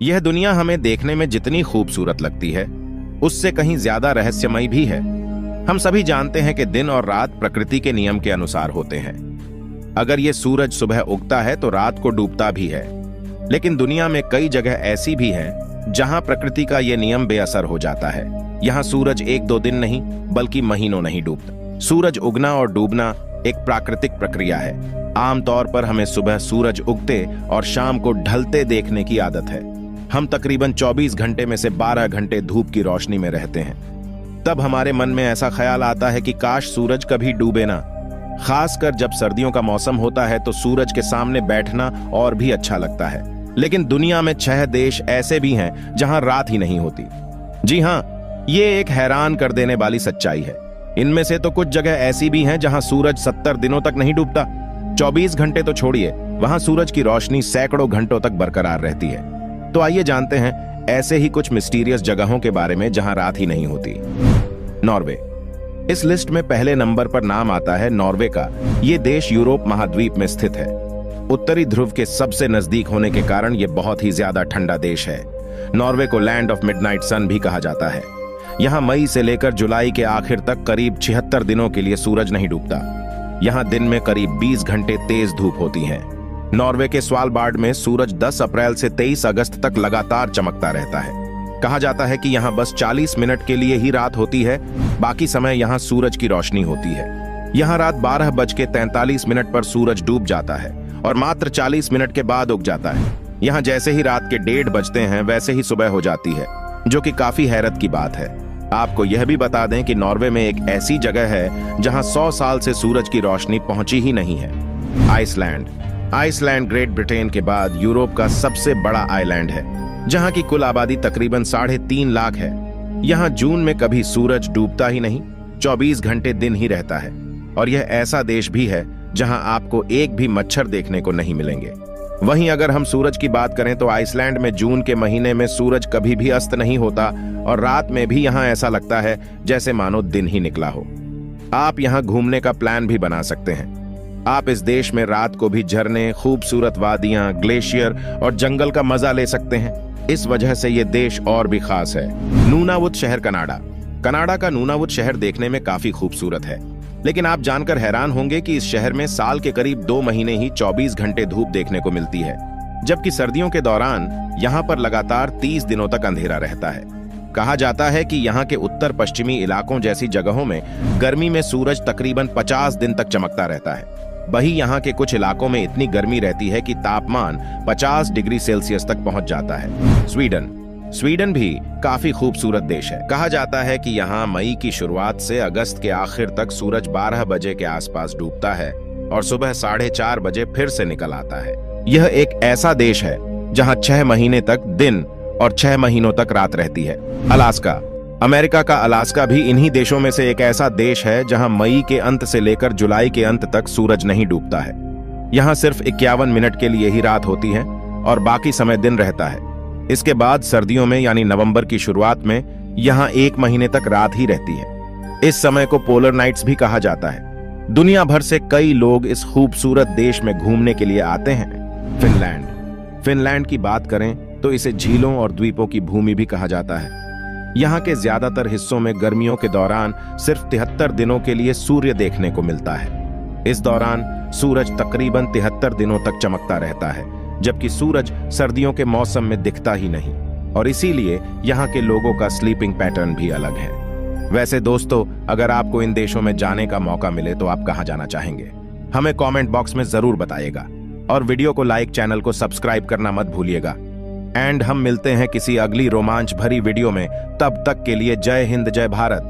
यह दुनिया हमें देखने में जितनी खूबसूरत लगती है, उससे कहीं ज्यादा रहस्यमयी भी है। हम सभी जानते हैं कि दिन और रात प्रकृति के नियम के अनुसार होते हैं। अगर ये सूरज सुबह उगता है तो रात को डूबता भी है, लेकिन दुनिया में कई जगह ऐसी भी हैं जहां प्रकृति का यह नियम बेअसर हो जाता है। यहाँ सूरज एक दो दिन नहीं बल्कि महीनों नहीं डूबता। सूरज उगना और डूबना एक प्राकृतिक प्रक्रिया है। आमतौर पर हमें सुबह सूरज उगते और शाम को ढलते देखने की आदत है। हम तकरीबन 24 घंटे में से 12 घंटे धूप की रोशनी में रहते हैं। तब हमारे मन में ऐसा ख्याल आता है कि काश सूरज कभी डूबे ना। खासकर जब सर्दियों का मौसम होता है तो सूरज के सामने बैठना और भी अच्छा लगता है। लेकिन दुनिया में 6 देश ऐसे भी हैं जहां रात ही नहीं होती। जी हां, ये एक हैरान कर देने वाली सच्चाई है। इनमें से तो कुछ जगह ऐसी भी हैं जहां सूरज 70 दिनों तक नहीं डूबता। 24 घंटे तो छोड़िए, वहां सूरज की रोशनी सैकड़ों घंटों तक बरकरार रहती है। तो आइए जानते हैं ऐसे ही कुछ मिस्टीरियस जगहों के बारे में जहां रात ही नहीं होती। नॉर्वे। इस लिस्ट में पहले नंबर पर नाम आता है नॉर्वे का। यह देश यूरोप महाद्वीप में स्थित है। उत्तरी ध्रुव के सबसे नजदीक होने के कारण यह बहुत ही ज्यादा ठंडा देश है। नॉर्वे को लैंड ऑफ मिडनाइट सन भी कहा जाता है। यहाँ मई से लेकर जुलाई के आखिर तक करीब 76 दिनों के लिए सूरज नहीं डूबता। यहाँ दिन में करीब 20 घंटे तेज धूप होती है। नॉर्वे के स्वालबार्ड में सूरज 10 अप्रैल से 23 अगस्त तक लगातार चमकता रहता है। कहा जाता है कि यहाँ बस 40 मिनट के लिए ही रात होती है, बाकी समय यहाँ सूरज की रोशनी होती है। यहाँ रात 12:43 पर सूरज डूब जाता है और मात्र 40 मिनट के बाद उग जाता है। यहाँ जैसे ही रात के 1:30 बजते हैं वैसे ही सुबह हो जाती है, जो कि काफी हैरत की बात है। आपको यह भी बता दें कि नॉर्वे में एक ऐसी जगह है जहां 100 साल से सूरज की रोशनी पहुंची ही नहीं है। आइसलैंड। आइसलैंड ग्रेट ब्रिटेन के बाद यूरोप का सबसे बड़ा आइलैंड है, जहां की कुल आबादी तकरीबन 3.5 लाख है। यहां जून में कभी सूरज डूबता ही नहीं, 24 घंटे दिन ही रहता है। और यह ऐसा देश भी है जहां आपको एक भी मच्छर देखने को नहीं मिलेंगे। वहीं अगर हम सूरज की बात करें तो आइसलैंड में जून के महीने में सूरज कभी भी अस्त नहीं होता और रात में भी यहां ऐसा लगता है जैसे मानो दिन ही निकला हो। आप यहां घूमने का प्लान भी बना सकते हैं। आप इस देश में रात को भी झरने, खूबसूरत वादियां, ग्लेशियर और जंगल का मजा ले सकते हैं। इस वजह से ये देश और भी खास है। नूनावुत शहर, कनाडा। कनाडा का नूनावुत शहर देखने में काफी खूबसूरत है, लेकिन आप जानकर हैरान होंगे कि इस शहर में साल के करीब 2 महीने ही 24 घंटे धूप देखने को मिलती है, जबकि सर्दियों के दौरान यहाँ पर लगातार 30 दिनों तक अंधेरा रहता है। कहा जाता है कि यहाँ के उत्तर पश्चिमी इलाकों जैसी जगहों में गर्मी में सूरज तकरीबन 50 दिन तक चमकता रहता है। वहीं यहाँ के कुछ इलाकों में इतनी गर्मी रहती है कि तापमान 50 डिग्री सेल्सियस तक पहुंच जाता है। स्वीडन। स्वीडन भी काफी खूबसूरत देश है। कहा जाता है कि यहाँ मई की शुरुआत से अगस्त के आखिर तक सूरज 12 बजे के आसपास डूबता है और सुबह 4:30 बजे फिर से निकल आता है। यह एक ऐसा देश है जहाँ 6 महीने तक दिन और 6 महीनों तक रात रहती है। अलास्का। अमेरिका का अलास्का भी इन्हीं देशों में से एक ऐसा देश है जहां मई के अंत से लेकर जुलाई के अंत तक सूरज नहीं डूबता है। यहां सिर्फ 51 मिनट के लिए ही रात होती है और बाकी समय दिन रहता है। इसके बाद सर्दियों में यानी नवंबर की शुरुआत में यहां 1 महीने तक रात ही रहती है। इस समय को पोलर नाइट्स भी कहा जाता है। दुनिया भर से कई लोग इस खूबसूरत देश में घूमने के लिए आते हैं। फिनलैंड। फिनलैंड की बात करें तो इसे झीलों और द्वीपों की भूमि भी कहा जाता है। यहाँ के ज्यादातर हिस्सों में गर्मियों के दौरान सिर्फ 73 दिनों के लिए सूर्य देखने को मिलता है। इस दौरान सूरज तकरीबन 73 दिनों तक चमकता रहता है, जबकि सूरज सर्दियों के मौसम में दिखता ही नहीं और इसीलिए यहाँ के लोगों का स्लीपिंग पैटर्न भी अलग है। वैसे दोस्तों, अगर आपको इन देशों में जाने का मौका मिले तो आप कहाँ जाना चाहेंगे? हमें कमेंट बॉक्स में जरूर बताइएगा और वीडियो को लाइक, चैनल को सब्सक्राइब करना मत भूलिएगा। एंड हम मिलते हैं किसी अगली रोमांच भरी वीडियो में। तब तक के लिए जय हिंद, जय भारत।